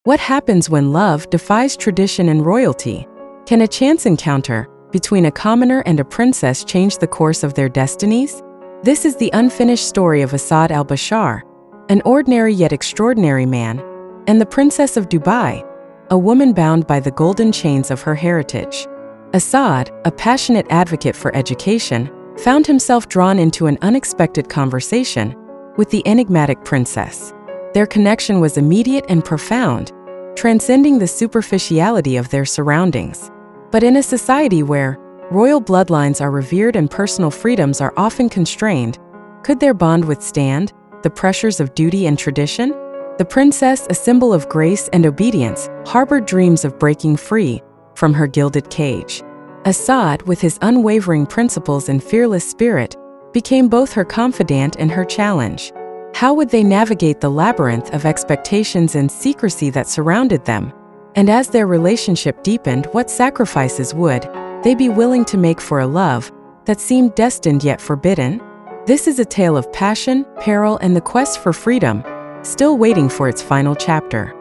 What happens when love defies tradition and royalty? Can a chance encounter between a commoner and a princess change the course of their destinies? This is the unfinished story of Asad al-Bashar, an ordinary yet extraordinary man, and the Princess of Dubai, a woman bound by the golden chains of her heritage. Asad, a passionate advocate for education, found himself drawn into an unexpected conversation with the enigmatic princess. Their connection was immediate and profound, transcending the superficiality of their surroundings. But in a society where royal bloodlines are revered and personal freedoms are often constrained, could their bond withstand the pressures of duty and tradition? The princess, a symbol of grace and obedience, harbored dreams of breaking free from her gilded cage. Asad, with his unwavering principles and fearless spirit, became both her confidant and her challenge. How would they navigate the labyrinth of expectations and secrecy that surrounded them? And as their relationship deepened, what sacrifices would they be willing to make for a love that seemed destined yet forbidden? This is a tale of passion, peril, and the quest for freedom, still waiting for its final chapter.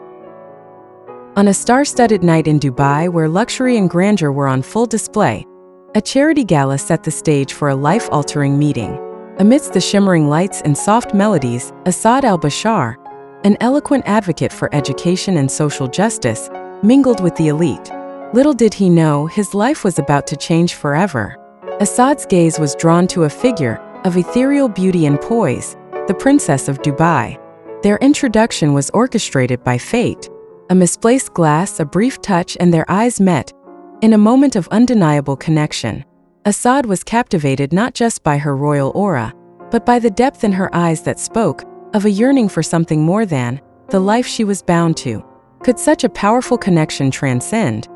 On a star-studded night in Dubai where luxury and grandeur were on full display, a charity gala set the stage for a life-altering meeting. Amidst the shimmering lights and soft melodies, Asad al-Bashar, an eloquent advocate for education and social justice, mingled with the elite. Little did he know his life was about to change forever. Asad's gaze was drawn to a figure of ethereal beauty and poise, the Princess of Dubai. Their introduction was orchestrated by fate. A misplaced glass, a brief touch, and their eyes met in a moment of undeniable connection. Asad was captivated not just by her royal aura, but by the depth in her eyes that spoke of a yearning for something more than the life she was bound to. Could such a powerful connection transcend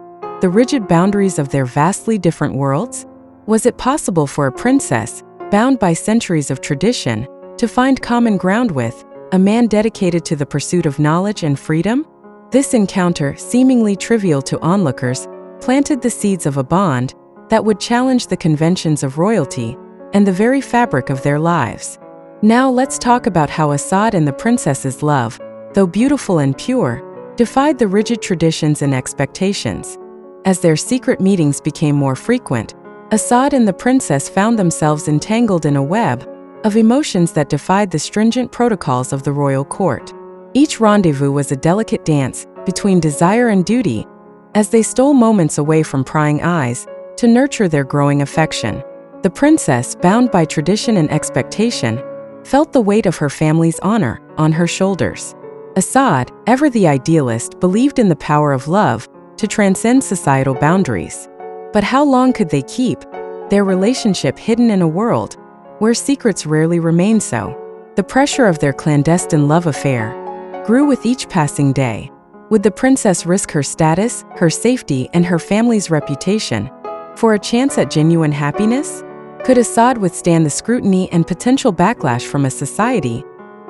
the rigid boundaries of their vastly different worlds? Was it possible for a princess, bound by centuries of tradition, to find common ground with a man dedicated to the pursuit of knowledge and freedom? This encounter, seemingly trivial to onlookers, planted the seeds of a bond that would challenge the conventions of royalty and the very fabric of their lives. Now let's talk about how Asad and the princess's love, though beautiful and pure, defied the rigid traditions and expectations. As their secret meetings became more frequent, Asad and the princess found themselves entangled in a web of emotions that defied the stringent protocols of the royal court. Each rendezvous was a delicate dance between desire and duty, as they stole moments away from prying eyes to nurture their growing affection. The princess, bound by tradition and expectation, felt the weight of her family's honor on her shoulders. Asad, ever the idealist, believed in the power of love to transcend societal boundaries. But how long could they keep their relationship hidden in a world where secrets rarely remain so? The pressure of their clandestine love affair grew with each passing day. Would the princess risk her status, her safety, and her family's reputation for a chance at genuine happiness? Could Asad withstand the scrutiny and potential backlash from a society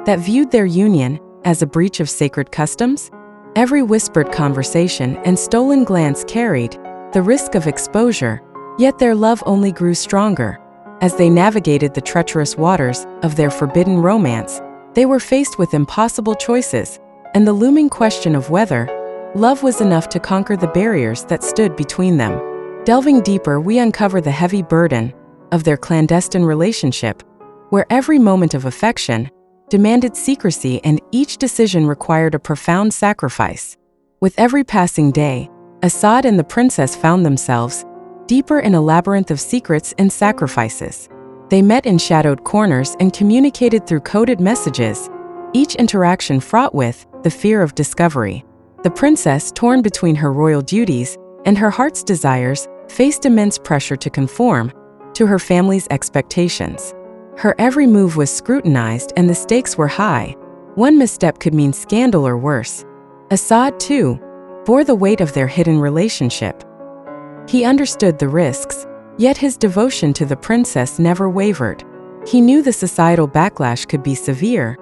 that viewed their union as a breach of sacred customs? Every whispered conversation and stolen glance carried the risk of exposure, yet their love only grew stronger. As they navigated the treacherous waters of their forbidden romance, they were faced with impossible choices and the looming question of whether love was enough to conquer the barriers that stood between them. Delving deeper, we uncover the heavy burden of their clandestine relationship, where every moment of affection demanded secrecy and each decision required a profound sacrifice. With every passing day, Asad and the princess found themselves deeper in a labyrinth of secrets and sacrifices. They met in shadowed corners and communicated through coded messages, each interaction fraught with the fear of discovery. The princess, torn between her royal duties and her heart's desires, faced immense pressure to conform to her family's expectations. Her every move was scrutinized and the stakes were high. One misstep could mean scandal or worse. Asad, too, bore the weight of their hidden relationship. He understood the risks, yet his devotion to the princess never wavered. He knew the societal backlash could be severe,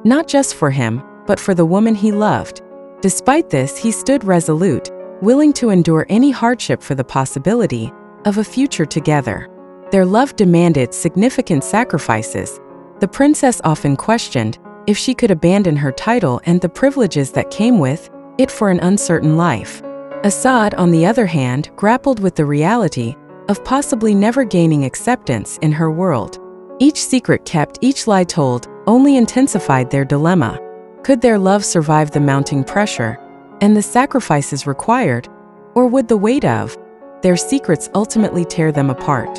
not just for him, but for the woman he loved. Despite this, he stood resolute, willing to endure any hardship for the possibility of a future together. Their love demanded significant sacrifices. The princess often questioned if she could abandon her title and the privileges that came with it for an uncertain life. Asad, on the other hand, grappled with the reality of possibly never gaining acceptance in her world. Each secret kept, each lie told, only intensified their dilemma. Could their love survive the mounting pressure and the sacrifices required, or would the weight of their secrets ultimately tear them apart?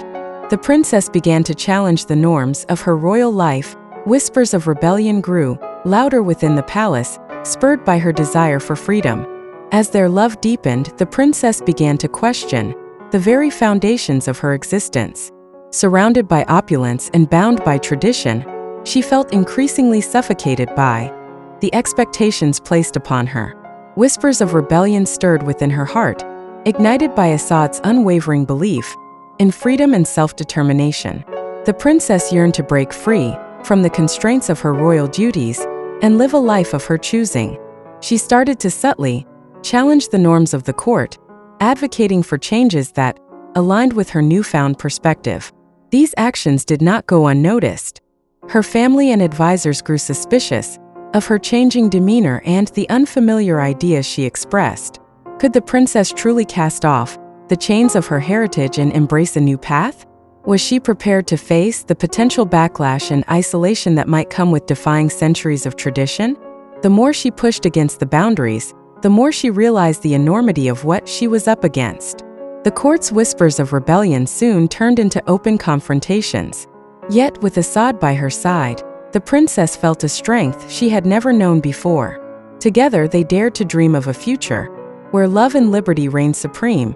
The princess began to challenge the norms of her royal life. Whispers of rebellion grew louder within the palace, spurred by her desire for freedom. As their love deepened, the princess began to question the very foundations of her existence. Surrounded by opulence and bound by tradition, she felt increasingly suffocated by the expectations placed upon her. Whispers of rebellion stirred within her heart, ignited by Asad's unwavering belief in freedom and self-determination. The princess yearned to break free from the constraints of her royal duties and live a life of her choosing. She started to subtly challenge the norms of the court, advocating for changes that aligned with her newfound perspective. These actions did not go unnoticed. Her family and advisors grew suspicious of her changing demeanor and the unfamiliar ideas she expressed. Could the princess truly cast off the chains of her heritage and embrace a new path? Was she prepared to face the potential backlash and isolation that might come with defying centuries of tradition? The more she pushed against the boundaries, the more she realized the enormity of what she was up against. The court's whispers of rebellion soon turned into open confrontations. Yet, with Asad by her side, the princess felt a strength she had never known before. Together, they dared to dream of a future where love and liberty reigned supreme,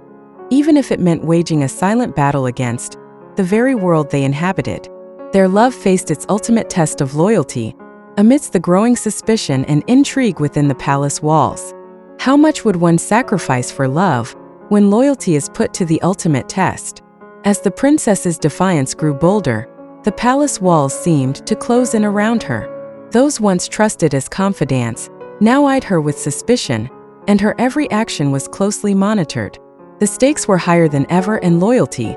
even if it meant waging a silent battle against the very world they inhabited. Their love faced its ultimate test of loyalty amidst the growing suspicion and intrigue within the palace walls. How much would one sacrifice for love when loyalty is put to the ultimate test? As the princess's defiance grew bolder, the palace walls seemed to close in around her. Those once trusted as confidants now eyed her with suspicion, and her every action was closely monitored. The stakes were higher than ever, and loyalty,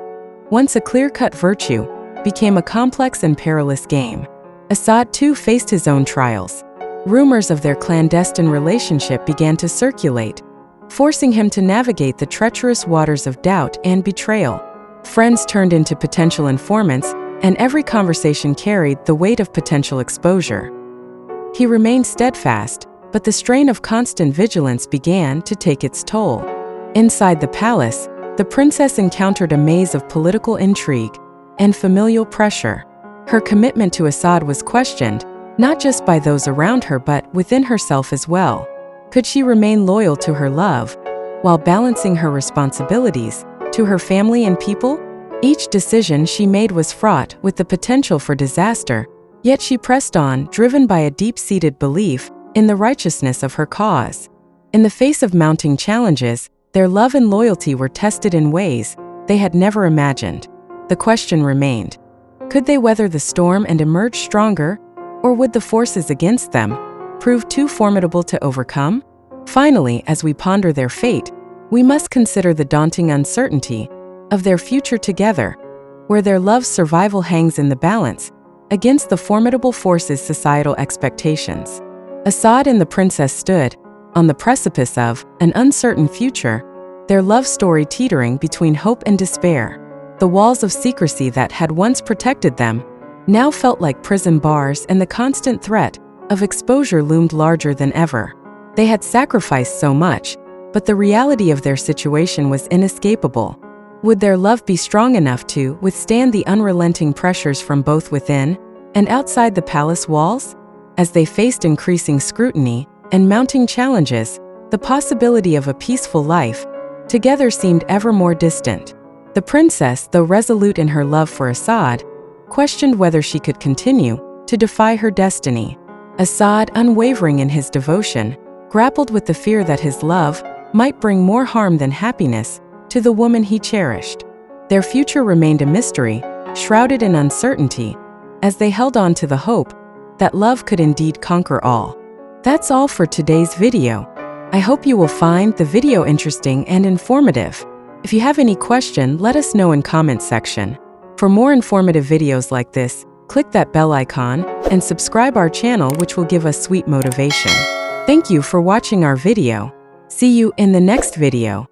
once a clear-cut virtue, became a complex and perilous game. Asad too faced his own trials. Rumors of their clandestine relationship began to circulate, forcing him to navigate the treacherous waters of doubt and betrayal. Friends turned into potential informants, and every conversation carried the weight of potential exposure. He remained steadfast, but the strain of constant vigilance began to take its toll. Inside the palace, the princess encountered a maze of political intrigue and familial pressure. Her commitment to Asad was questioned, not just by those around her but within herself as well. Could she remain loyal to her love while balancing her responsibilities to her family and people? Each decision she made was fraught with the potential for disaster, yet she pressed on, driven by a deep-seated belief in the righteousness of her cause. In the face of mounting challenges, their love and loyalty were tested in ways they had never imagined. The question remained: could they weather the storm and emerge stronger, or would the forces against them prove too formidable to overcome? Finally, as we ponder their fate, we must consider the daunting uncertainty of their future together, where their love's survival hangs in the balance against the formidable forces societal expectations. Asad and the princess stood on the precipice of an uncertain future, their love story teetering between hope and despair. The walls of secrecy that had once protected them now felt like prison bars, and the constant threat of exposure loomed larger than ever. They had sacrificed so much, but the reality of their situation was inescapable. Would their love be strong enough to withstand the unrelenting pressures from both within and outside the palace walls? As they faced increasing scrutiny and mounting challenges, the possibility of a peaceful life together seemed ever more distant. The princess, though resolute in her love for Asad, questioned whether she could continue to defy her destiny. Asad, unwavering in his devotion, grappled with the fear that his love might bring more harm than happiness to the woman he cherished. Their future remained a mystery, shrouded in uncertainty, as they held on to the hope that love could indeed conquer all. That's all for today's video. I hope you will find the video interesting and informative. If you have any question, let us know in comment section. For more informative videos like this, click that bell icon and subscribe our channel, which will give us sweet motivation. Thank you for watching our video. See you in the next video.